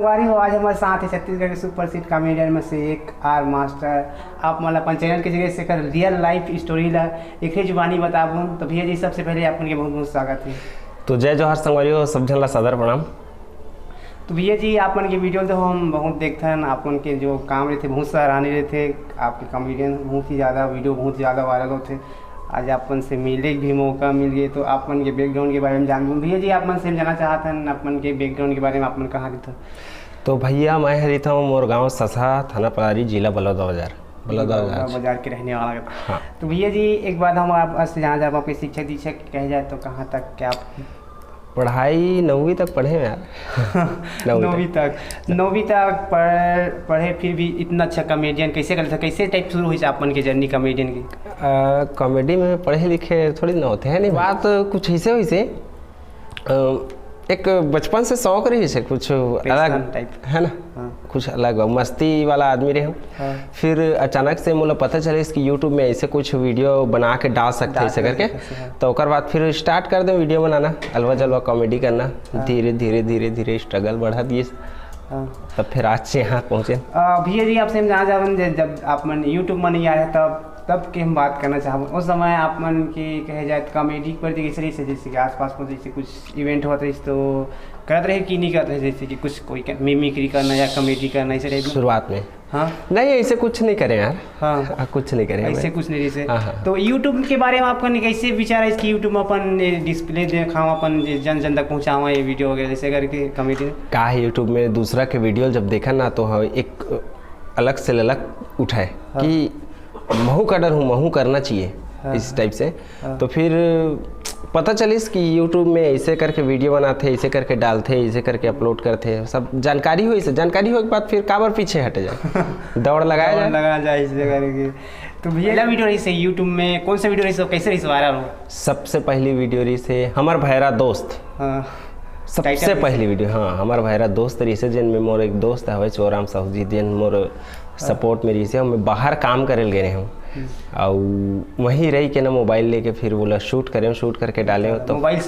संगवारी हो, आज हमारे साथ है छत्तीसगढ़ के सुप्रसिद्ध कॉमेडियन में से एक आर मास्टर। आप मतलब अपन चैनल के जरिए से कर रियल लाइफ स्टोरी ला एक ही जुबानी बताबूँ। तो भैया जी सबसे पहले आपन के बहुत बहुत स्वागत है। तो जय जोहार संगवारी हो, सब झन ला सादर प्रणाम। तो भैया जी आपन के वीडियो तो हम बहुत देखते हैं, आपन के जो काम रहते बहुत सराहनीय रहते, आपके कॉमेडियन बहुत ही ज़्यादा वीडियो बहुत ज़्यादा वायरल होते। आज अपन से मिलने भी मौका मिल गया तो आपन के बैकग्राउंड के बारे में जानूँ। भैया जी आपन से जानना चाहते हैं अपन के बैकग्राउंड के बारे में, आपन कहाँ रहता? तो भैया मैं रहता हूँ मोर गाँव ससा, थाना परारी, जिला बलौदाबाजार बाजार के रहने वाला। हाँ। तो भैया जी एक बात हम आपसे जाना चाहते आपके शिक्षक दीक्षक कहे जाए तो कहाँ तक क्या पढ़ाई 9वीं तक पढ़े यार। 9वीं तक पढ़े, फिर भी इतना अच्छा कॉमेडियन कैसे कर, कैसे टाइप शुरू हुई अपन के जर्नी कॉमेडियन की? कॉमेडी में पढ़े लिखे थोड़ी ना होते हैं, नहीं बात कुछ ऐसे हुई से एक बचपन से शौक रही है, कुछ अलग टाइप है ना। हाँ। कुछ अलग मस्ती वाला आदमी रहे हूँ। हाँ। फिर अचानक से मुझे पता चले इसकी यूट्यूब में ऐसे कुछ वीडियो बना के डाल सकते हैं ऐसे करके। तो उसके बाद फिर स्टार्ट कर दें वीडियो बनाना, अलवा जलवा कॉमेडी करना। हाँ। धीरे धीरे धीरे धीरे स्ट्रगल बढ़ा दिए। हाँ। तब फिर आज से यहाँ पहुँचे। भैया जी आपसे हम जाना चाहूँ, जब आप मन यूट्यूब में नहीं आ रहे तब की हम बात करना चाहूँ। उस समय आप मन की कहे जाए कॉमेडी पर कैसे से जैसे कि आसपास में जैसे कुछ इवेंट होते तो करते रहे कि नहीं करते रहे, जैसे कि कुछ कोई मिमिक्री करना या कॉमेडी करना ऐसे टाइप शुरुआत में? हाँ नहीं ऐसे कुछ नहीं करें यार। हाँ कुछ नहीं करें ऐसे कुछ नहीं जैसे। हाँ। तो यूट्यूब के बारे में आपका कैसे विचार है इसकी? यूट्यूब में अपन डिस्प्ले दिखाऊँ, अपन जन जन तक पहुँचाऊँ ये वीडियो वगैरह जैसे करके कॉमेडी का है। यूट्यूब में दूसरा के वीडियो जब देखा ना तो एक अलग से ललक उठाए। हाँ। कि महू का डर हूँ, महू करना चाहिए। हाँ। इस टाइप से। हाँ। तो फिर पता चलिस कि यूट्यूब में ऐसे करके वीडियो बनाते, ऐसे करके डालते, ऐसे करके अपलोड करते, सब जानकारी हुई से जानकारी हो के बाद फिर काबर पीछे हटे जाए। दौड़ लगा जाए इस जगह की। तो भैया वीडियो रही से यूट्यूब में कौन सा वीडियो रही, कैसे रही वायरल हो? सबसे पहली वीडियो रही से हमार भैरा दोस्त। हाँ। सबसे पहली वीडियो हाँ हमार भैरा दोस्त रही से, जिनमें मोर एक दोस्त है चोराम साहू जी, दिन मोर सपोर्ट में रही से। मैं बाहर काम करे गए हूँ और वहीं रही के ना मोबाइल लेके फिर बोला शूट करें, शूट करके डाले हो। तो मोबाइल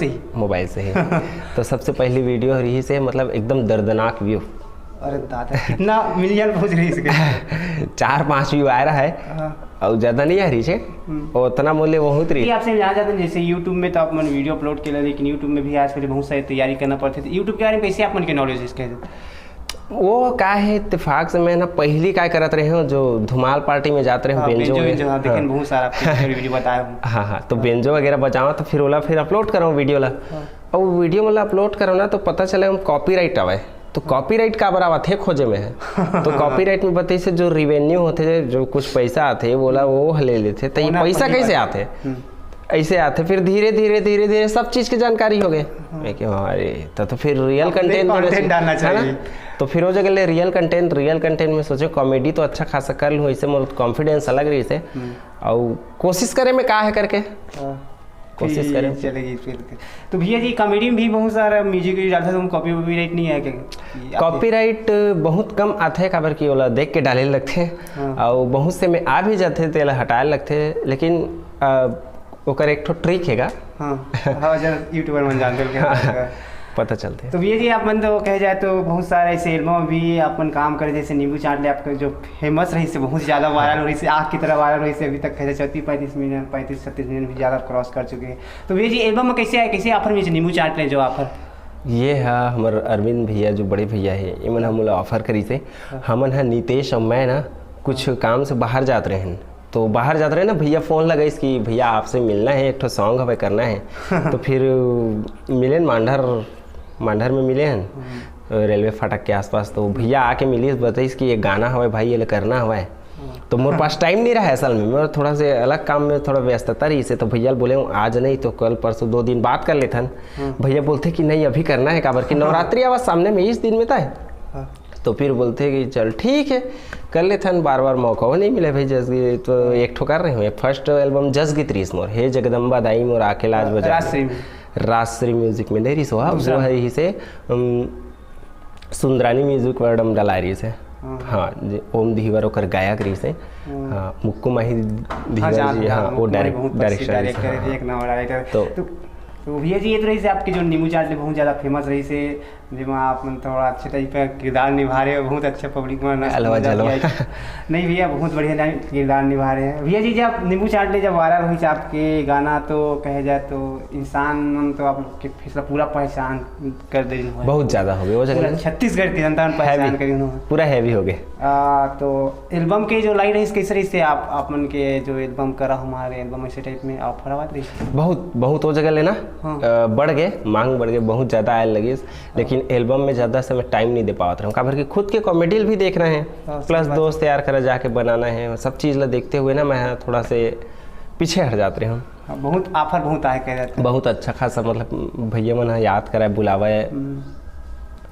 से ही तो सबसे पहली वीडियो रही से, मतलब एकदम दर्दनाक व्यू। अरे दादा कितना मिलियन पहुंच रही है? 4-5 व्यू आ रहा है और ज़्यादा नहीं आ रही है, और उतना मूल्य बहुत रही। आपसे जाना चाहते हैं जैसे यूट्यूब में तो आप मन वीडियो अपलोड किया, लेकिन यूट्यूब में भी आजकल बहुत सारी तैयारी करना पड़ती है। यूट्यूब के बारे में कैसे आप मन के नॉलेज इसके? वो का है इत्तेफाक से मैं ना पहली क्या करत रहे हूँ, जो धुमाल पार्टी में जाते रहे बेंजो बहुत सारा वीडियो बताया हूँ। हाँ तो बेंजो वगैरह बजाओ तो फिर ओला फिर अपलोड करो वीडियो ला। और वीडियो मतलब अपलोड करो ना तो पता चले हम कॉपीराइट आवे। तो कॉपीराइट का बराबर थे खोजे में है। तो कॉपीराइट में बताइए से जो रिवेन्यू होते, जो कुछ पैसा आते बोला वो ले लेते। तो ये पैसा कैसे आते? ऐसे आते। फिर धीरे धीरे धीरे धीरे सब चीज़ की जानकारी हो गई। मैं कि अरे तो फिर रियल कंटेंट डालना चाहिए। तो फिर वो जगह ले रियल कंटेंट में सोचे कॉमेडी तो अच्छा खासा कर लूँ, इससे मोर कॉन्फिडेंस अलग रही से। और कोशिश करे में का है करके कोशिश करें चलेगी फिर। तो भैया जी कॉमेडी में भी बहुत सारा म्यूजिक डालता है, कॉपीराइट नहीं है क्या? कॉपीराइट बहुत कम आते हैं, काबर की वाला देख के डाले लगते हैं। और बहुत से में आ भी जाते तो हटाए लगते, लेकिन ओकर एक ठो ट्रिक हैगा। हाँ यूट्यूबर मन जानते पता चलते। तो भैया जी आप मन तो कहे जाए तो बहुत सारे ऐसे एल्बम भी अपन काम करे, जैसे नींबू चाट ले आपका जो फेमस रही से बहुत ज़्यादा वायरल हो रही से, आग की तरह वायरल हो रही से, अभी तक कहे 34-35 मिनट 35-36 मिनट भी ज़्यादा क्रॉस कर चुके हैं। तो भैया जी एल्बम में कैसे आए, कैसे ऑफर मिले नींबू चाट ले जो ऑफर? ये है हमारे अरविंद भैया जो बड़े भैया है, ये मन हम ऑफर करी से। हमन है नीतेश और मैं ना कुछ काम से बाहर जाते रहे हैं, तो बाहर जाते रहे ना भैया फ़ोन लगाई कि भैया आपसे मिलना है, एक तो सॉन्ग हमें करना है। तो फिर मिले मांडर में मिले हैं रेलवे फाटक के आसपास। तो भैया आके मिली बताइस कि ये गाना हवा भाई, ये करना हवा है। तो मेरे पास टाइम नहीं रहा असल में, मैं थोड़ा से अलग काम में थोड़ा व्यस्तता रही से। तो भैया बोले आज नहीं तो कल परसों 2 दिन बात कर लेते हैं। भैया बोलते कि नहीं अभी करना है, काबर की नवरात्रि आवाज सामने में 20 दिन में था। तो फिर बोलते कि चल ठीक है कर लेते हैं, बार मौका नहीं मिले भाई। जसगीत तो एक ठो कर रहे हैं, फर्स्ट एल्बम जसगीत रीस मोर हे जगदम्बा दाई मोर आके लाज बजा राजश्री म्यूजिक में नहीं सो वो है ही से सुंदरानी म्यूजिक वर्डम डला रही से। हाँ ओम धीवर ओकर गायक रही से। हाँ मुक्कू माही धीवर जी हाँ वो डायरेक्टर। तो भैया जी ये तो रही से आपकी जो नींबू चाट बहुत ज़्यादा फेमस रही से, जिसमें आप थोड़ा अच्छे टाइप का किरदार निभा रहे हो, बहुत अच्छा पब्लिक में अलवा जलवा। नहीं भैया, बहुत बढ़िया किरदार निभा रहे हैं भैया जी। जब नींबू चाट ले जब वायरल हुई आपके गाना, तो कहे जाए तो इंसान मन तो आप लोग के फैसला पूरा पहचान कर दे रही है, बहुत ज़्यादा हो गए वो जगह, छत्तीसगढ़ की जनता ने पहचान करी उन्होंने, पूरा हैवी हो गए। तो एल्बम के जो लाइन रही किस तरह से आप मन के जो एल्बम करा हमारे एल्बम ऐसे टाइप में ऑफर आवाज रही? बहुत बहुत वो जगह लेना बढ़ गए, मांग बढ़ गए, बहुत ज़्यादा आए लगी, लेकिन एल्बम में ज़्यादा से मैं टाइम नहीं दे पाता हूँ, काबर कि खुद के कॉमेडी भी देख रहे हैं, प्लस दोस्त तैयार करा जाके बनाना है, सब चीज़ ला देखते हुए ना मैं थोड़ा से पीछे हट जाते हैं। बहुत ऑफर बहुत आए कह जाते हैं, बहुत अच्छा खासा, मतलब भैया मन याद कराए बुलावा है।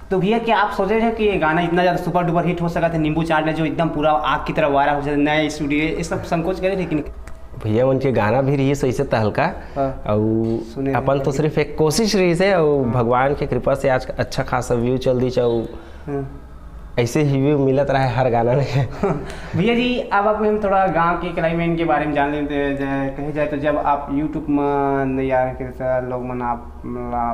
तो भैया क्या आप सोचे थे कि ये गाना इतना ज़्यादा सुपर डुपर हिट हो सका था नींबू चाट ले, जो एकदम पूरा आग की तरह वायरल हो जाए, नए स्टूडियो, ये सब संकोच करे थे कि भैया उनके गाना भी रही सही से तहलका, और अपन तो सिर्फ एक कोशिश रही से, और भगवान की कृपा से आज अच्छा खासा व्यू चल दी चाहे, ऐसे ही व्यू मिलत रहा है हर गाना में। भैया जी अब हम थोड़ा गांव के क्लाइमेट के बारे में जान लेते हैं, कहे जाए तो जब आप यूट्यूब में यार लोग मन आप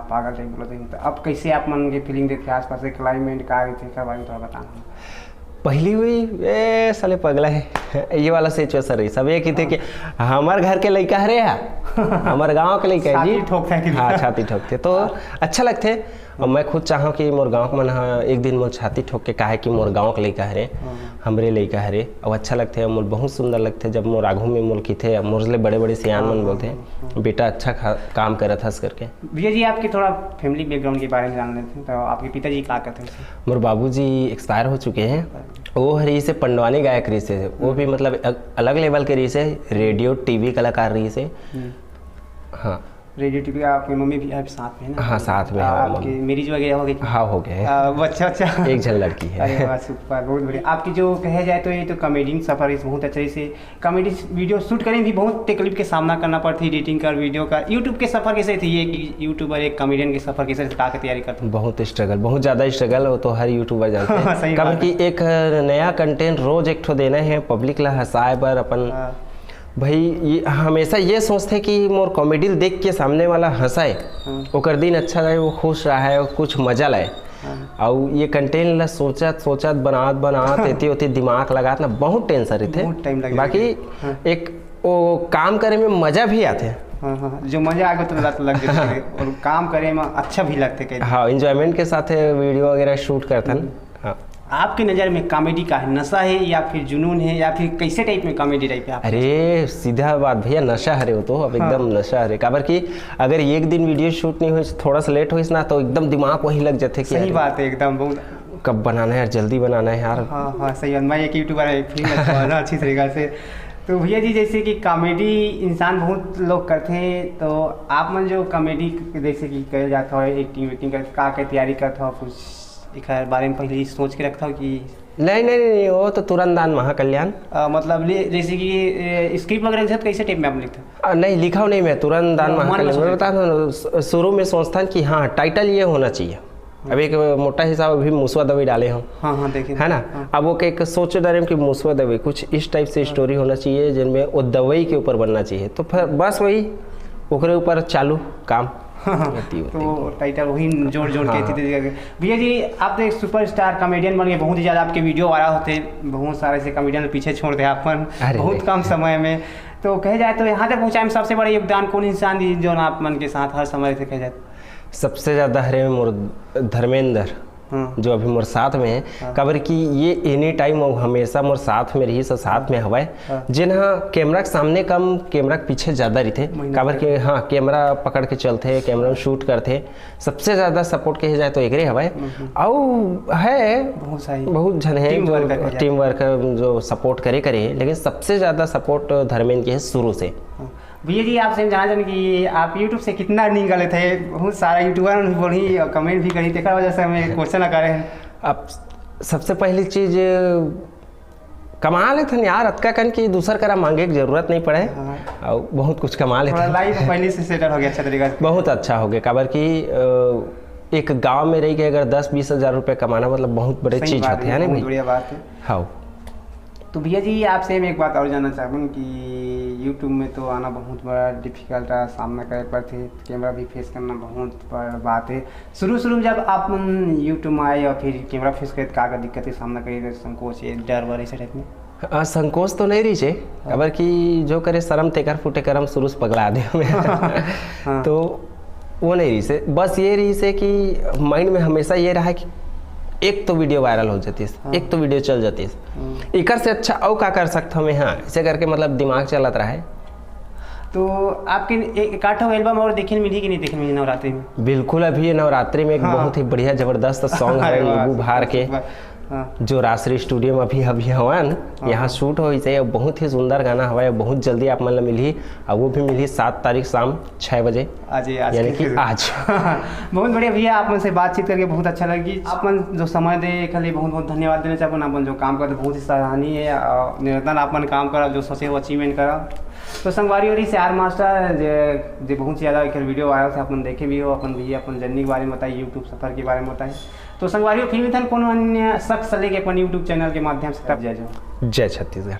पागल टाइप बोलते हैं, तो अब कैसे आप मन की फीलिंग देते आस पास क्लाइमेट का थे बारे में थोड़ा बताना। पहली हुई ए साले पगला है ये वाला सिचुएशन रही, सब ये कहते कि हमारे घर के लड़का है रे, हमारे गांव के लड़का है जी, हाँ छाती ठोकते, तो अच्छा लगते, और मैं खुद चाहूँ कि मोर गांव मन एक दिन मोर छाती ठोक के कहे कि मोर गांव के लड़का है रे, हमरे लड़का है रे, और अच्छा लगते है, मोर बहुत सुंदर लगते जब मोर आगू में मोर की थे, मोर ले बड़े बड़े सियान मन बोलते हैं बेटा अच्छा काम करत हंस करके। भैया जी आपके थोड़ा फैमिली बैकग्राउंड के बारे में जान लेते हैं, तो आपके पिताजी क्या करते हैं? मोर बाबूजी एक्सपायर हो चुके हैं, वो रही से पंडवानी गायक रही से, वो भी मतलब अलग लेवल के रही से, रेडियो टीवी कलाकार रही से। हाँ रेडियो टीवी आपकी मम्मी भी आप साथ में है ना? हाँ साथ में, आपकी मैरिज वगैरह हो गई? हाँ हो गए, अच्छा अच्छा, एक जन लड़की है। अरे वाह सुपर, बहुत बढ़िया। आपकी जो कहे जाए तो ये तो कॉमेडी सफ़र इस बहुत अच्छे से कॉमेडी वीडियो शूट करने भी बहुत तकलीफ के सामना करना पड़ती है, एडिटिंग कर वीडियो का। यूट्यूब के सफ़र कैसे थी, ये यूट्यूबर एक कॉमेडियन के सफ़र कैसे का तैयारी करते हैं? बहुत स्ट्रगल, बहुत ज़्यादा स्ट्रगल, वो तो हर यूट्यूबर जानते हैं, कब कि एक नया कंटेंट रोज एक ठो देना है पब्लिक ला हंसाए पर अपन भाई ये हमेशा ये सोचते कि मोर कॉमेडी देख के सामने वाला हंसाए, ओकर दिन अच्छा रहे, वो खुश रहा है, कुछ मजा लाए, और ये कंटेंट ला सोचत बनात एती होती दिमाग लगात ना बहुत टेंशन रहते, बाकी एक वो काम करे में मजा भी आते, जो मजा आगे तो लग जाता है और काम करे में अच्छा भी लगते। हाँ एंजॉयमेंट के साथ वीडियो वगैरह शूट करते हैं। हाँ आपकी नज़र में कॉमेडी का है, नशा है या फिर जुनून है या फिर कैसे टाइप में कॉमेडी टाइप है? अरे सीधा बात भैया, नशा है वो तो, अब एकदम नशा है, काबर कि अगर एक दिन वीडियो शूट नहीं हुई, थोड़ा सा लेट हुई ना, तो एकदम दिमाग वही लग जाते कि सही बात है एकदम, बहुत कब बनाना है यार, जल्दी बनाना है यार। हाँ हाँ सही बात, मैं एक यूट्यूबर फिल्म अच्छी तरीक़ा से। तो भैया जी जैसे कि कॉमेडी इंसान बहुत लोग करते हैं, तो आप मन जो कॉमेडी जैसे कि कहा जाता है एक्टिंग का तैयारी करता हो, कुछ एक बारे में पहले सोच के रखता हूँ कि नहीं वो तो तुरंत दान महाकल्याण, मतलब जैसे कि स्क्रिप्ट वगैरह कैसे टाइप में आप लिखते? नहीं लिखा नहीं मैं, तुरंत दान महाकल्याण मैं बता दूँ, शुरू में सोचता कि हाँ टाइटल ये होना चाहिए, अब एक मोटा हिसाब अभी मूसवा दवाई डाले हम, हाँ देखें है ना, अब वो एक सोच डाले कि मूसवा दवाई कुछ इस टाइप से स्टोरी होना चाहिए जिनमें वो दवाई के ऊपर बनना चाहिए, तो फिर बस वही ओकरे ऊपर चालू काम। तो टाइटल वही जोड़ के भैया जी आप तो एक सुपरस्टार कॉमेडियन बन गए, बहुत ही ज़्यादा आपके वीडियो वायरल होते, बहुत सारे से कॉमेडियन पीछे छोड़ दे अपन बहुत कम समय में, तो कहे जाए तो यहाँ तक पहुँचाए में सबसे बड़ा योगदान कौन इंसान दी जो आप मन के साथ हर समय से कहे जाए? सबसे ज़्यादा हरे मोर धर्मेंद्र, जो अभी मोर साथ में है, काबर कि ये एनी टाइम हमेशा मोर साथ में रही, सब साथ में हवाए, जिन्हा कैमरा के सामने कम कैमरा के पीछे ज़्यादा रहते, काबर कि हाँ कैमरा पकड़ के चलते, कैमरा में शूट करते, सबसे ज़्यादा सपोर्ट कहे जाए तो एक हवाए, और है बहुत जन है जो टीम वर्क जो सपोर्ट करे, लेकिन सबसे ज़्यादा सपोर्ट धर्मेंद्र की है शुरू से। भैया जी आपसे जाना चाहें कि आप यूट्यूब से कितना अर्निंग कर लेते हैं? बहुत सारा यूट्यूबर बोली और कमेंट भी करी, देखा वजह से हमें क्वेश्चन कर रहे हैं। अब सबसे पहली चीज़ कमा लेते हैं यार, अतका कन की दूसर करा मांगे की जरूरत नहीं पड़े, और बहुत कुछ कमा लेते हैं, लाइफ पहले से सेटल हो गया अच्छा तरीका से, बहुत अच्छा हो गया, काबर कि एक गांव में रह के अगर 10-20 हज़ार रुपये कमाना मतलब बहुत बड़ी चीज़ होती है ना भाई। बढ़िया बात है। हाँ तो भैया जी आपसे मैं एक बात और जानना चाहूँ कि यूट्यूब में तो आना बहुत बड़ा डिफिकल्ट का सामना करे पड़ते, कैमरा भी फेस करना बहुत बड़ा बात है। शुरू में जब आप यूट्यूब में आए और फिर कैमरा फेस करे का दिक्कत है सामना करे, संकोच है, डर वर ऐसे टाइप में? संकोच तो नहीं रही छे, अबर कि जो करे शर्म तेकर फुटे करम शुरू से पगला दे हाँ। तो वो नहीं रही से, बस ये रही से कि माइंड में हमेशा ये रहा कि एक तो वीडियो वायरल हो जाती है, हाँ। एक तो वीडियो चल जाती है, इकर से अच्छा और क्या कर सकता हमें, हाँ ऐसे करके मतलब दिमाग चलत रहा है। तो आपके एक आठों एल्बम और देखने मिली कि नहीं देखने मिली नवरात्रि में? बिल्कुल, अभी ये नवरात्रि में एक हाँ। बहुत ही बढ़िया जबरदस्त सॉन्ग है नींबू भार के, हाँ। जो राजश्री स्टूडियो में अभी हवन यहाँ शूट हो से, बहुत ही सुंदर गाना हवा है, बहुत जल्दी आप मतलब मिली, और वो भी मिली 7 तारीख शाम 6 बजे, आज यानी कि आज। बहुत बढ़िया भैया, आप से बातचीत करके बहुत अच्छा लगी। अपन जो समय दे के लिए बहुत बहुत धन्यवाद देना चाहूँ। अपन जो काम करते बहुत ही सराहनीय है और निरंतर अपन काम करा, जो सोचे वो अचीवमेंट करा। तो संगवारी और आर मास्टर जे बहुत ज़्यादा एक वीडियो वायरल से अपन देखे भी हो, अपन भी अपन जर्नी के बारे में बताइए, यूट्यूब सफ़र के बारे में बताइए। तो संगवारी फिर भी था कोनो अन्य शख्स लेके अपन यूट्यूब चैनल के माध्यम से तब जय जय छत्तीसगढ़।